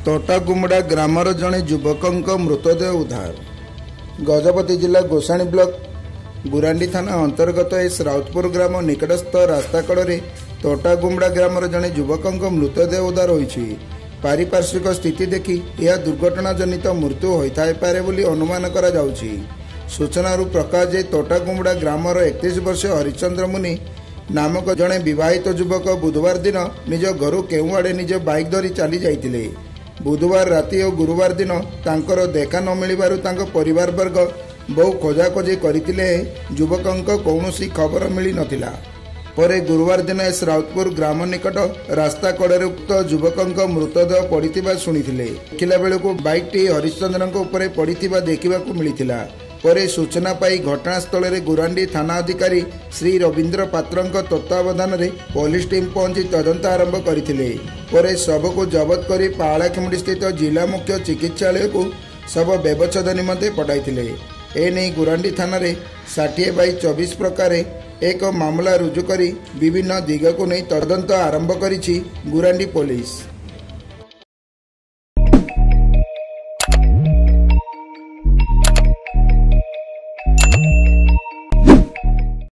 तोटागुमड़ा grammar जड़े युवक मृतदेह उद्धार। गजपति जिला गोसाणी ब्लॉक गुरांडी थाना अंतर्गत एस राउतपुर ग्राम निकटस्थ रास्ता कड़े तोटागुमड़ा ग्रामर जड़े युवक मृतदेह उद्धार होईछि। पारिपार्श्विक स्थिति देखि यह दुर्घटना जनित मृत्यु होइथाय पारे बोली अनुमान करा जाउछि। सूचनारू प्रकाश जे तोटागुमड़ा ग्रामर 31 वर्ष हरिचंद्र मुनि नामक जड़े विवाहित युवक बुधवार दिन निज घर केउआड़े निज बाइक धरी चली जाइतिले। बुधवार राति और गुरुवार दिन तांकर देखा न मिलिबारु तांको परिवार वर्ग बहु खोजाखोजी करथिले। युवकंक कौनसी खबर मिली नथिला। परे गुरुवार दिन एस राउतपुर ग्राम निकट रास्ता कड़े उक्त युवकंक मृतदेह पड़िथिबा सुनिथिले। देखिला बेलକୁ बाइकटी हरिश्चंद्रଙ୍କ उपरे पड़िथिबा देखिबाकू मिलिथिला। परे सूचना पाई घटनास्थल में गुरांडी थाना अधिकारी श्री रवींद्र पात्रଙ୍କ तत्वावधान पुलिस टीम पहुंची तदंत आरंभ करथिले। परे शवको जबत करी पालाखेमुंडी स्थित जिला मुख्य चिकित्सालय को शव व्यवच्छेद निमंते पठाइथिले। एने गुरांडी थाना 60/24 प्रकार एक मामला रुजु करी विभिन्न दिग को नहीं तदंत आरंभ करिछि गुरांडी पुलिस।